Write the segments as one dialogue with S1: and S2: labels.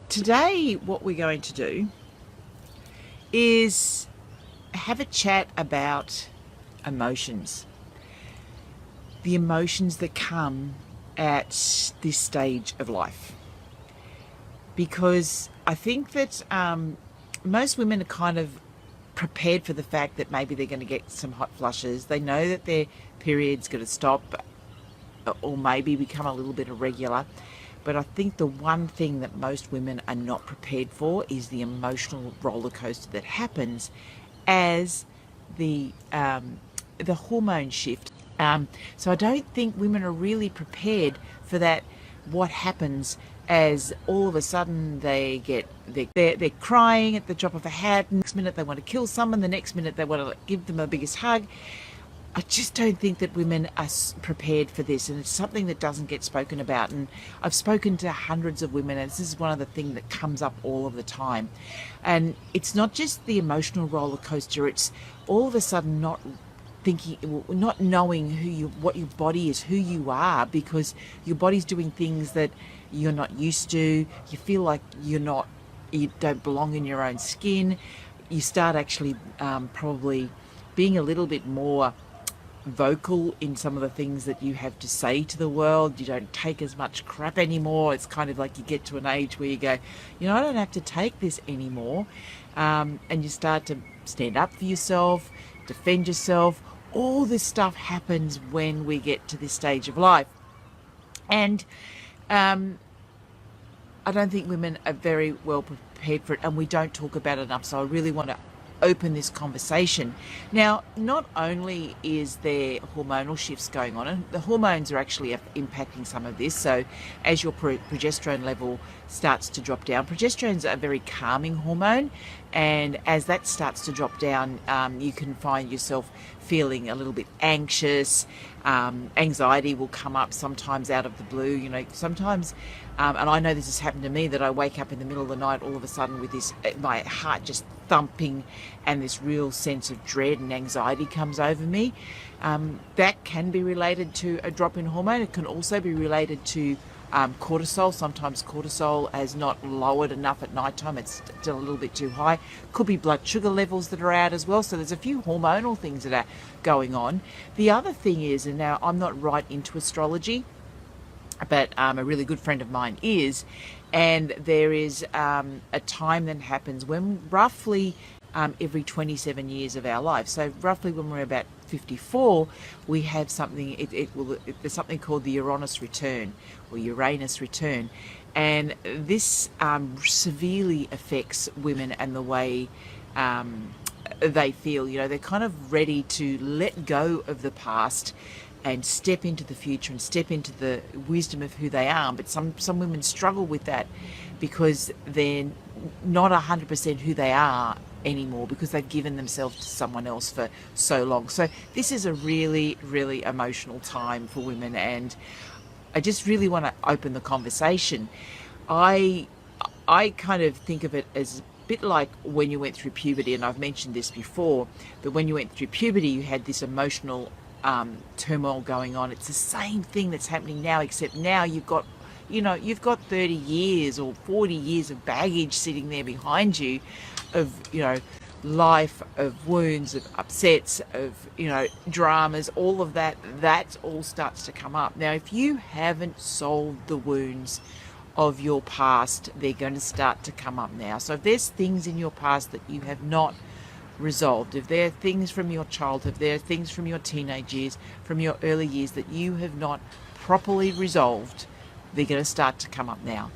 S1: Today, what we're going to do is have a chat about emotions. The emotions that come at this stage of life. Because I think that most women are kind of prepared for the fact that maybe they're going to get some hot flushes. They know that their period's going to stop or maybe become a little bit irregular. But I think the one thing that most women are not prepared for is the emotional roller coaster that happens as the hormone shift. So I don't think women are really prepared for that. What happens as all of a sudden they're crying at the drop of a hat. Next minute they want to kill someone. The next minute they want to give them the biggest hug. I just don't think that women are prepared for this, and it's something that doesn't get spoken about. And I've spoken to hundreds of women, and this is one of the things that comes up all of the time. And it's not just the emotional roller coaster, it's all of a sudden not knowing what your body is, who you are, because your body's doing things that you're not used to. You feel like you don't belong in your own skin. You start actually probably being a little bit more vocal in some of the things that you have to say to the world. You don't take as much crap anymore. It's kind of like you get to an age where you go, I don't have to take this anymore. And you start to stand up for yourself, defend yourself. All this stuff happens when we get to this stage of life. And I don't think women are very well prepared for it, and we don't talk about it enough. So I really want to open this conversation. Now, not only is there hormonal shifts going on, and the hormones are actually impacting some of this. So as your progesterone level starts to drop down, progesterone is a very calming hormone, and as that starts to drop down, you can find yourself feeling a little bit anxious. Anxiety will come up sometimes out of the blue. Sometimes, and I know this has happened to me, that I wake up in the middle of the night all of a sudden with my heart just thumping, and this real sense of dread and anxiety comes over me. That can be related to a drop in hormone. It can also be related to cortisol. Sometimes cortisol has not lowered enough at nighttime. It's still a little bit too high. Could be blood sugar levels that are out as well. So there's a few hormonal things that are going on. The other thing is, and now I'm not right into astrology, but a really good friend of mine is, and there is a time that happens when roughly every 27 years of our life. So roughly when we're about 54, we have something, there's something called the Uranus return, or Uranus return. And this severely affects women and the way they feel. They're kind of ready to let go of the past and step into the future and step into the wisdom of who they are. But some women struggle with that because they're not 100% who they are anymore, because they've given themselves to someone else for so long. So this is a really, really emotional time for women, and I just really want to open the conversation. I kind of think of it as a bit like when you went through puberty, and I've mentioned this before, but when you went through puberty, you had this emotional turmoil going on. It's the same thing that's happening now, except now you've got 30 years or 40 years of baggage sitting there behind you of, life, of wounds, of upsets, of, dramas, all of that all starts to come up. Now, if you haven't solved the wounds of your past, they're going to start to come up now. So if there's things in your past that you have not resolved, if there are things from your childhood, if there are things from your teenage years, from your early years that you have not properly resolved, they're going to start to come up now.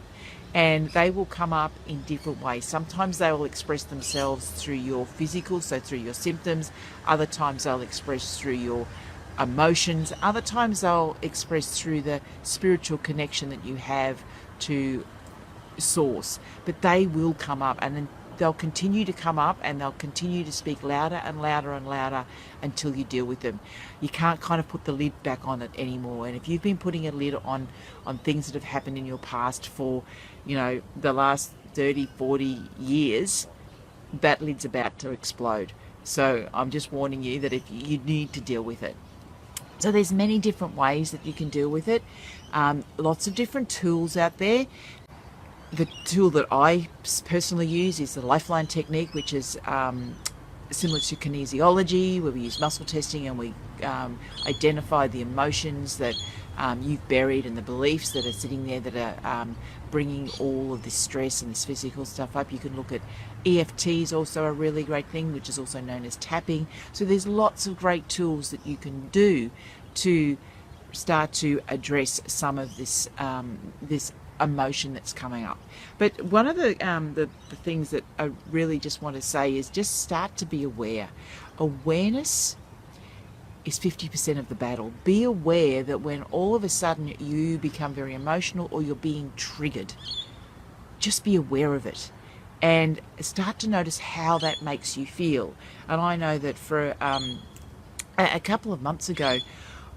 S1: And they will come up in different ways. Sometimes they will express themselves through your physical, so through your symptoms. Other times they'll express through your emotions. Other times they'll express through the spiritual connection that you have to source. But they will come up, and then they'll continue to come up, and they'll continue to speak louder and louder and louder until you deal with them. You can't kind of put the lid back on it anymore. And if you've been putting a lid on things that have happened in your past for, the last 30, 40 years, that lid's about to explode. So I'm just warning you that if you need to deal with it. So there's many different ways that you can deal with it. Lots of different tools out there. the tool that I personally use is the lifeline technique, which is similar to kinesiology, where we use muscle testing and we identify the emotions that you've buried and the beliefs that are sitting there that are bringing all of this stress and this physical stuff up. You can look at EFT is also a really great thing, which is also known as tapping. So there's lots of great tools that you can do to start to address some of this this emotion that's coming up. But one of the things that I really just want to say is just start to be aware. Awareness is 50% of the battle. Be aware that when all of a sudden you become very emotional or you're being triggered, just be aware of it and start to notice how that makes you feel. And I know that for a couple of months ago,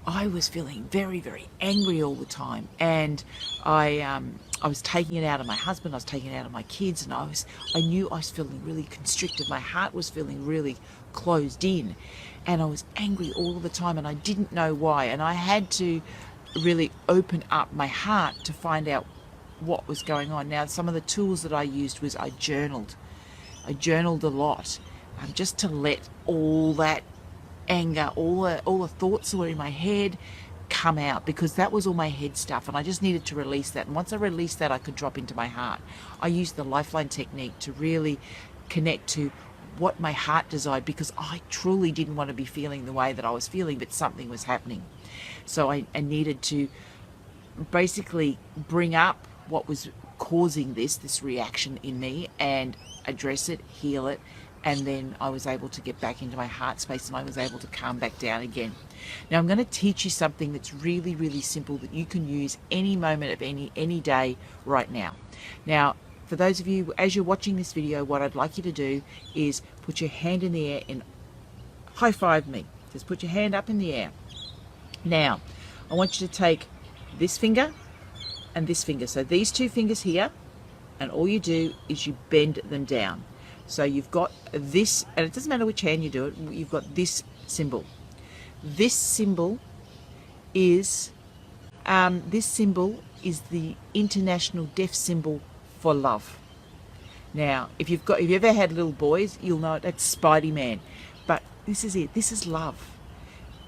S1: I was feeling very, very angry all the time, and I was taking it out on my husband, I was taking it out on my kids, and I knew I was feeling really constricted. My heart was feeling really closed in, and I was angry all the time, and I didn't know why. And I had to really open up my heart to find out what was going on. Now, some of the tools that I used was I journaled. I journaled a lot, just to let all that anger, all the thoughts that were in my head come out, because that was all my head stuff, and I just needed to release that. And once I released that, I could drop into my heart. I used the lifeline technique to really connect to what my heart desired, because I truly didn't want to be feeling the way that I was feeling, but something was happening. So I needed to basically bring up what was causing this reaction in me and address it, heal it, and then I was able to get back into my heart space, and I was able to calm back down again. Now I'm going to teach you something that's really, really simple that you can use any moment of any day right now. Now, for those of you, as you're watching this video, what I'd like you to do is put your hand in the air and high five me. Just put your hand up in the air. Now, I want you to take this finger and this finger. So these two fingers here, and all you do is you bend them down. So you've got this, and it doesn't matter which hand you do it, you've got this symbol. This symbol is the international deaf symbol for love. Now, if you've ever had little boys, you'll know that's Spidey Man. But this is it. This is love.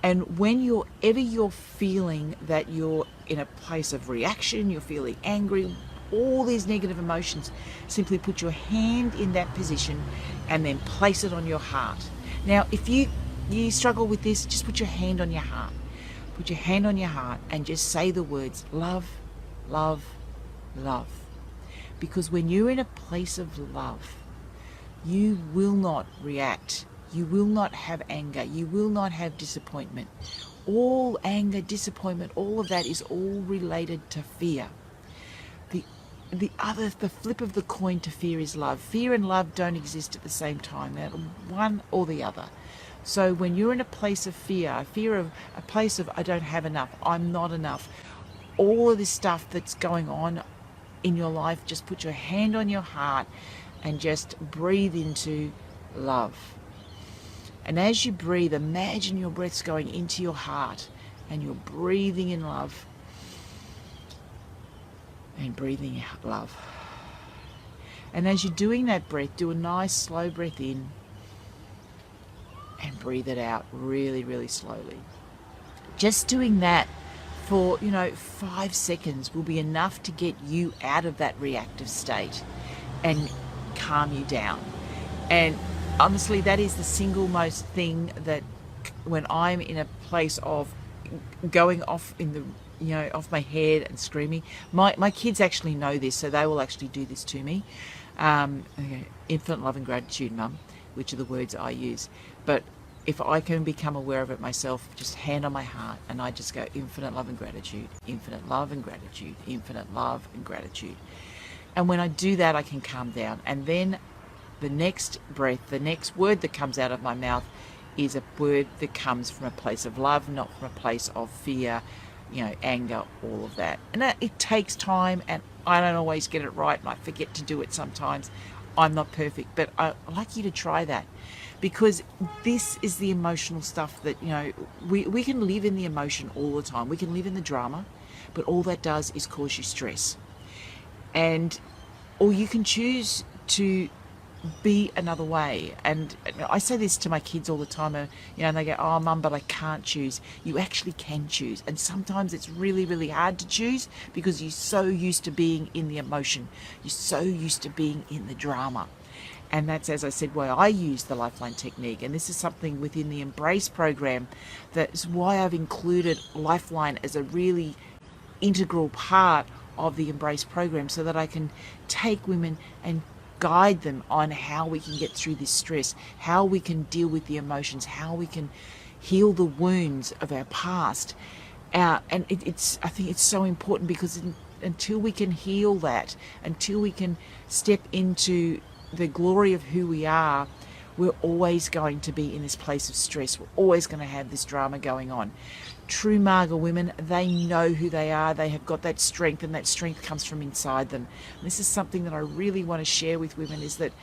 S1: And whenever you're feeling that you're in a place of reaction, you're feeling angry, all these negative emotions, simply put your hand in that position and then place it on your heart. Now, if you struggle with this, just put your hand on your heart. Put your hand on your heart and just say the words love, love, love. Because when you're in a place of love, you will not react. You will not have anger. You will not have disappointment. All anger, disappointment, all of that is all related to fear. The flip of the coin to fear is love. Fear and love don't exist at the same time. They're one or the other. So when you're in a place of fear, a place of I don't have enough, I'm not enough, all of this stuff that's going on in your life, just put your hand on your heart and just breathe into love. And as you breathe, imagine your breath's going into your heart and you're breathing in love. And breathing out love. And as you're doing that breath, do a nice slow breath in and breathe it out really, really slowly. Just doing that for 5 seconds will be enough to get you out of that reactive state and calm you down. And honestly, that is the single most thing that when I'm in a place of going off in the off my head and screaming. My kids actually know this, so they will actually do this to me. Infinite love and gratitude, Mum, which are the words I use. But if I can become aware of it myself, just hand on my heart, and I just go infinite love and gratitude, infinite love and gratitude, infinite love and gratitude. And when I do that, I can calm down. And then the next breath, the next word that comes out of my mouth is a word that comes from a place of love, not from a place of fear, anger, all of that. And it takes time, and I don't always get it right, and I forget to do it sometimes. I'm not perfect, but I'd like you to try that, because this is the emotional stuff that, we can live in the emotion all the time. We can live in the drama, but all that does is cause you stress. And or you can choose to be another way. And I say this to my kids all the time, and they go, "Oh, Mum, but I can't choose." You actually can choose, and sometimes it's really, really hard to choose because you're so used to being in the emotion, you're so used to being in the drama. And that's, as I said, why I use the Lifeline technique. And this is something within the Embrace program. That's why I've included Lifeline as a really integral part of the Embrace program, so that I can take women and guide them on how we can get through this stress, how we can deal with the emotions, how we can heal the wounds of our past. And I think it's so important, because until we can heal that, until we can step into the glory of who we are, we're always going to be in this place of stress. We're always going to have this drama going on. True Marga women, they know who they are. They have got that strength, and that strength comes from inside them. And this is something that I really want to share with women, is that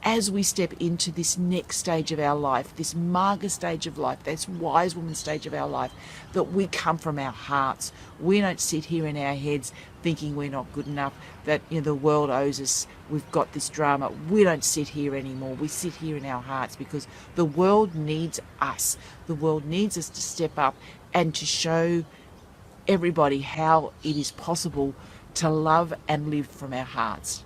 S1: as we step into this next stage of our life, this Marga stage of life, this wise woman stage of our life, that we come from our hearts. We don't sit here in our heads thinking we're not good enough, that the world owes us, we've got this drama. We don't sit here anymore. We sit here in our hearts, because the world needs us. The world needs us to step up and to show everybody how it is possible to love and live from our hearts.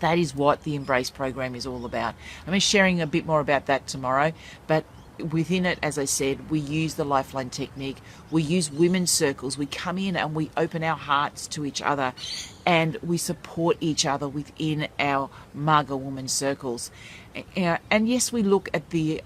S1: That is what the Embrace program is all about. I'm sharing a bit more about that tomorrow, but within it, as I said, we use the Lifeline technique. We use women's circles. We come in and we open our hearts to each other, and we support each other within our Marga woman circles. And yes, we look at the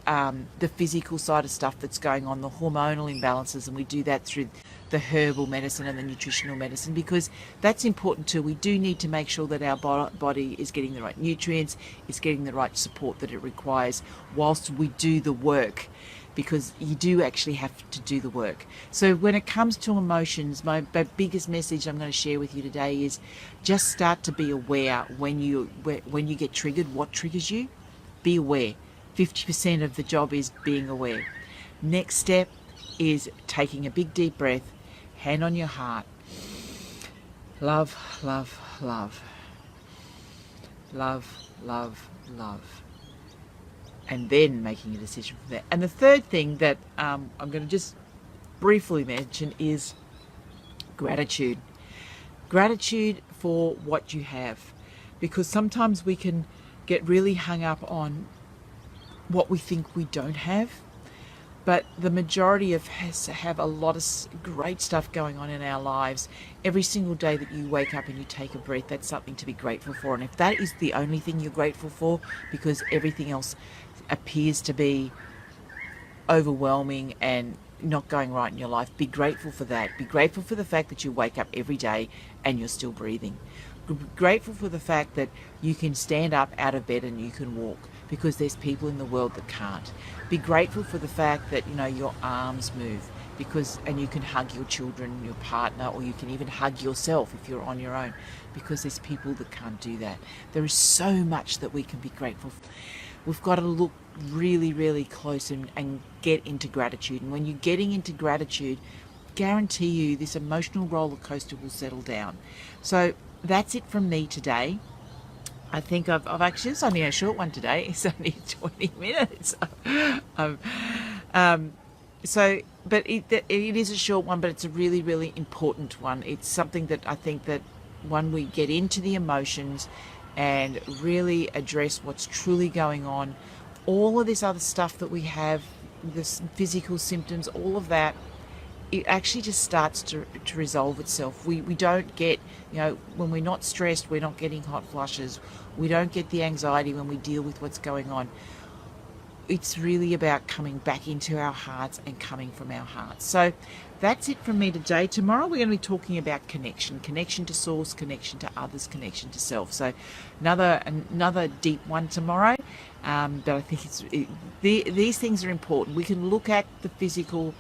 S1: physical side of stuff that's going on, the hormonal imbalances, and we do that through the herbal medicine and the nutritional medicine, because that's important too. We do need to make sure that our body is getting the right nutrients, is getting the right support that it requires whilst we do the work, because you do actually have to do the work. So when it comes to emotions, my biggest message I'm going to share with you today is just start to be aware when you get triggered. What triggers you? Be aware. 50% of the job is being aware. Next step is taking a big deep breath, hand on your heart. Love, love, love. Love, love, love. And then making a decision from there. And the third thing that I'm going to just briefly mention is gratitude. Gratitude for what you have. Because sometimes we can get really hung up on what we think we don't have. But the majority of us have a lot of great stuff going on in our lives. Every single day that you wake up and you take a breath, that's something to be grateful for. And if that is the only thing you're grateful for, because everything else appears to be overwhelming and not going right in your life, be grateful for that. Be grateful for the fact that you wake up every day and you're still breathing. Grateful for the fact that you can stand up out of bed and you can walk, because there's people in the world that can't. Be grateful for the fact that your arms move, and you can hug your children, your partner, or you can even hug yourself if you're on your own, because there's people that can't do that. There is so much that we can be grateful for. We've got to look really, really close and get into gratitude. And when you're getting into gratitude, guarantee you this emotional roller coaster will settle down. So that's it from me today. I think I've actually, it's only a short one today. It's only 20 minutes. But it is a short one, but it's a really, really important one. It's something that I think that when we get into the emotions and really address what's truly going on, all of this other stuff that we have, this physical symptoms, all of that, it actually just starts to resolve itself. We don't get, when we're not stressed, we're not getting hot flushes. We don't get the anxiety when we deal with what's going on. It's really about coming back into our hearts and coming from our hearts. So that's it from me today. Tomorrow we're going to be talking about connection to source, connection to others, connection to self. So another deep one tomorrow. But I think these things are important. We can look at the physical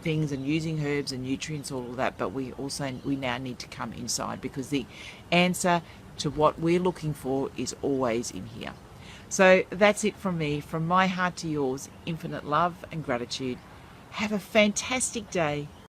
S1: things and using herbs and nutrients, all of that, but we now need to come inside, because the answer to what we're looking for is always in here. So that's it from me, from my heart to yours. Infinite love and gratitude. Have a fantastic day.